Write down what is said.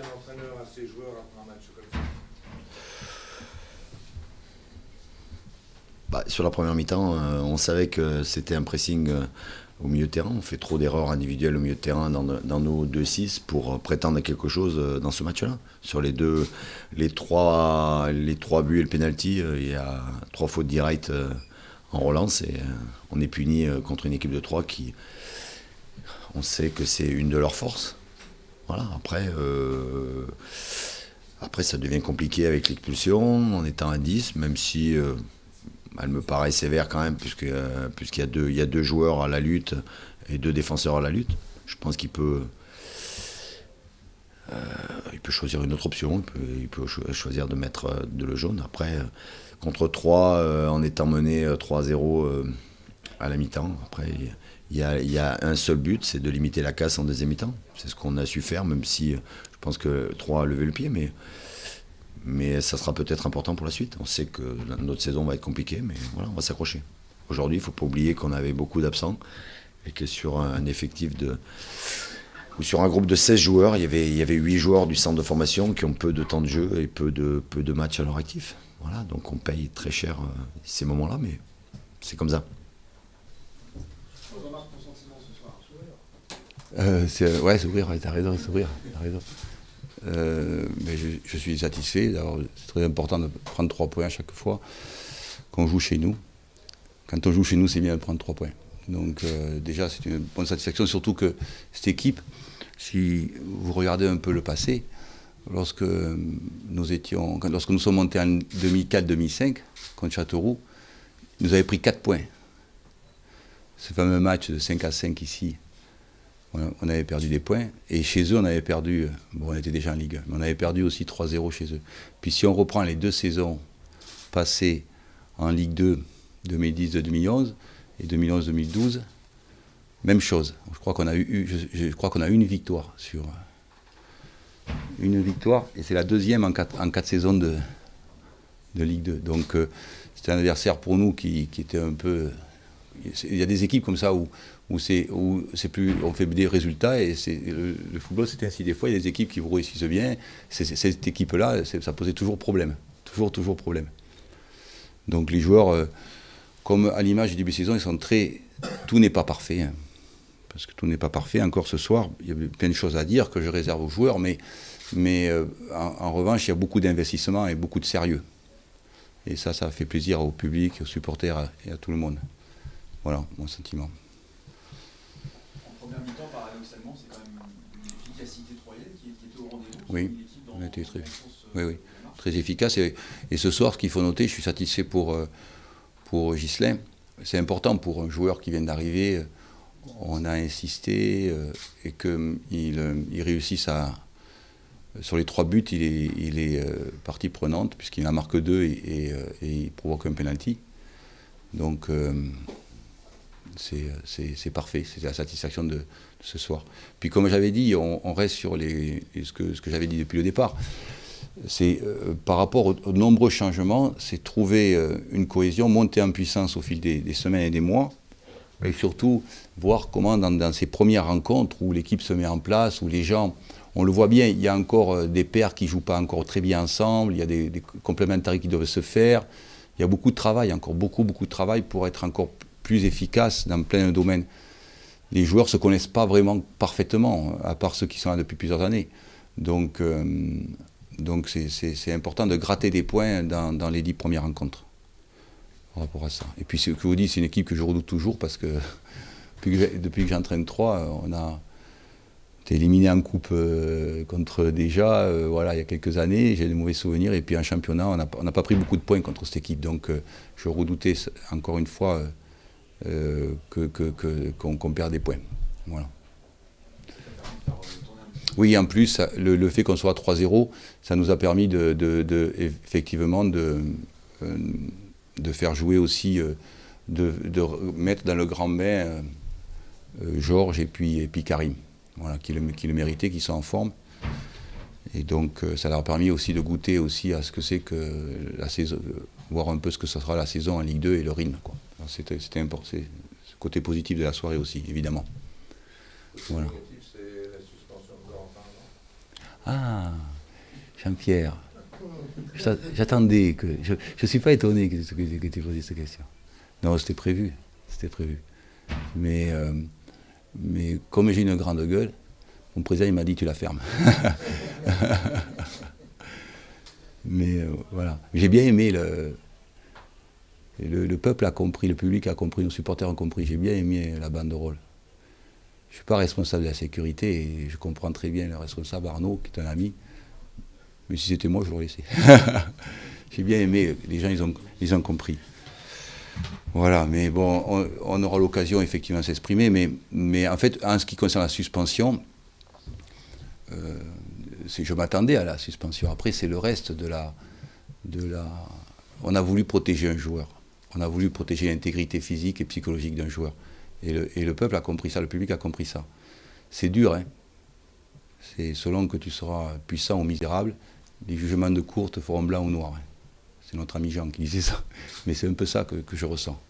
un entraîneur à ses joueurs après un match comme ça? Sur la première mi-temps, on savait que c'était un pressing au milieu de terrain. On fait trop d'erreurs individuelles au milieu de terrain dans nos 2-6 pour prétendre à quelque chose dans ce match-là. Sur les trois buts et le penalty, il y a 3 fautes directes en relance et on est puni contre une équipe de 3 qui, on sait que c'est une de leurs forces. Voilà, après ça devient compliqué avec l'expulsion en étant à 10, même si elle me paraît sévère quand même, puisqu'il y a deux joueurs à la lutte et 2 défenseurs à la lutte. Je pense qu'il peut choisir une autre option, il peut choisir de mettre de le jaune. Après, contre 3, en étant mené 3-0 à la mi-temps, après, il y a un seul but, c'est de limiter la casse en deuxième mi-temps. C'est ce qu'on a su faire, même si je pense que 3 a levé le pied, mais ça sera peut-être important pour la suite. On sait que notre saison va être compliquée, mais voilà, on va s'accrocher. Aujourd'hui, il ne faut pas oublier qu'on avait beaucoup d'absents et que sur un effectif ou sur un groupe de 16 joueurs, il y avait 8 joueurs du centre de formation qui ont peu de temps de jeu et peu de matchs à leur actif. Voilà, donc on paye très cher ces moments-là, mais c'est comme ça. Remarque ton sentiment ce soir, Ouais, sourire, t'as raison, sourire, t'as raison. Mais je suis satisfait. D'abord, c'est très important de prendre 3 points à chaque fois qu'on joue chez nous. Quand on joue chez nous, c'est bien de prendre 3 points. Donc déjà, c'est une bonne satisfaction, surtout que cette équipe, si vous regardez un peu le passé, lorsque nous sommes montés en 2004-2005 contre Châteauroux, ils nous avaient pris 4 points. Ce fameux match de 5-5 ici, on avait perdu des points, et chez eux on avait perdu, on était déjà en Ligue 1, mais on avait perdu aussi 3-0 chez eux. Puis si on reprend les 2 saisons passées en Ligue 2, 2010-2011 et 2011-2012, même chose. Je crois qu'on a eu une victoire et c'est la 2e en 4 saisons de Ligue 2. Donc c'était un adversaire pour nous qui était un peu... Il y a des équipes comme ça où c'est plus, on fait des résultats, et le football c'est ainsi. Des fois il y a des équipes qui vous réussissent bien, cette équipe-là, ça posait toujours problème, toujours problème. Donc les joueurs, comme à l'image du début de saison, tout n'est pas parfait, hein, parce que tout n'est pas parfait. Encore ce soir, il y a plein de choses à dire que je réserve aux joueurs, mais en revanche il y a beaucoup d'investissement et beaucoup de sérieux, et ça fait plaisir au public, aux supporters et à tout le monde. Voilà mon sentiment. En première mi-temps, paradoxalement, c'est quand même une efficacité troyenne qui était au rendez-vous. Oui, on a été très efficace. Et ce soir, ce qu'il faut noter, je suis satisfait pour Ghislain. C'est important pour un joueur qui vient d'arriver. On a insisté et qu'il réussisse sur les 3 buts, il est partie prenante, puisqu'il en marque 2 et il provoque un penalty. Donc c'est parfait, c'est la satisfaction de ce soir. Puis comme j'avais dit, on reste sur ce que j'avais dit depuis le départ. C'est par rapport aux nombreux changements, c'est trouver une cohésion, monter en puissance au fil des semaines et des mois, et surtout voir comment dans ces premières rencontres où l'équipe se met en place, où les gens, on le voit bien, il y a encore des paires qui ne jouent pas encore très bien ensemble, il y a des complémentarités qui doivent se faire, il y a beaucoup de travail, encore beaucoup de travail pour être encore plus efficace dans plein de domaines. Les joueurs ne se connaissent pas vraiment parfaitement, à part ceux qui sont là depuis plusieurs années. Donc c'est important de gratter des points dans les 10 premières rencontres par rapport à ça. Et puis ce que vous dites, c'est une équipe que je redoute toujours, parce que depuis que j'entraîne 3, on a été éliminé en coupe contre déjà, il y a quelques années, j'ai des mauvais souvenirs, et puis en championnat, on n'a pas pris beaucoup de points contre cette équipe. Donc je redoutais encore une fois qu'on perd des points. Voilà. Oui, en plus, le fait qu'on soit à 3-0, ça nous a permis effectivement de faire jouer aussi, de mettre dans le grand bain Georges et puis Karim, voilà, qui le méritaient, qui sont en forme. Et donc ça leur a permis aussi de goûter aussi à ce que c'est que la saison, voir un peu ce que ce sera la saison en Ligue 2 et le rythme, quoi. C'était important, c'est ce côté positif de la soirée aussi, évidemment. Voilà. C'est la suspension de Corentin, non ? Ah, Jean-Pierre. J'attendais que. Je ne suis pas étonné que tu aies posé cette question. Non, c'était prévu. C'était prévu. Mais comme j'ai une grande gueule, mon président il m'a dit tu la fermes. Mais voilà. J'ai bien aimé le peuple a compris, le public a compris, nos supporters ont compris. J'ai bien aimé la banderole. Je ne suis pas responsable de la sécurité et je comprends très bien le responsable Arnaud, qui est un ami. Mais si c'était moi, je l'aurais laissé. J'ai bien aimé, les gens ils ont compris. Voilà, mais bon, on aura l'occasion effectivement de s'exprimer, mais en fait, en ce qui concerne la suspension, je m'attendais à la suspension. Après, c'est le reste de la... On a voulu protéger un joueur. On a voulu protéger l'intégrité physique et psychologique d'un joueur. Et le peuple a compris ça, le public a compris ça. C'est dur, hein. C'est selon que tu seras puissant ou misérable, les jugements de cour te feront blanc ou noir. Hein. C'est notre ami Jean qui disait ça. Mais c'est un peu ça que je ressens.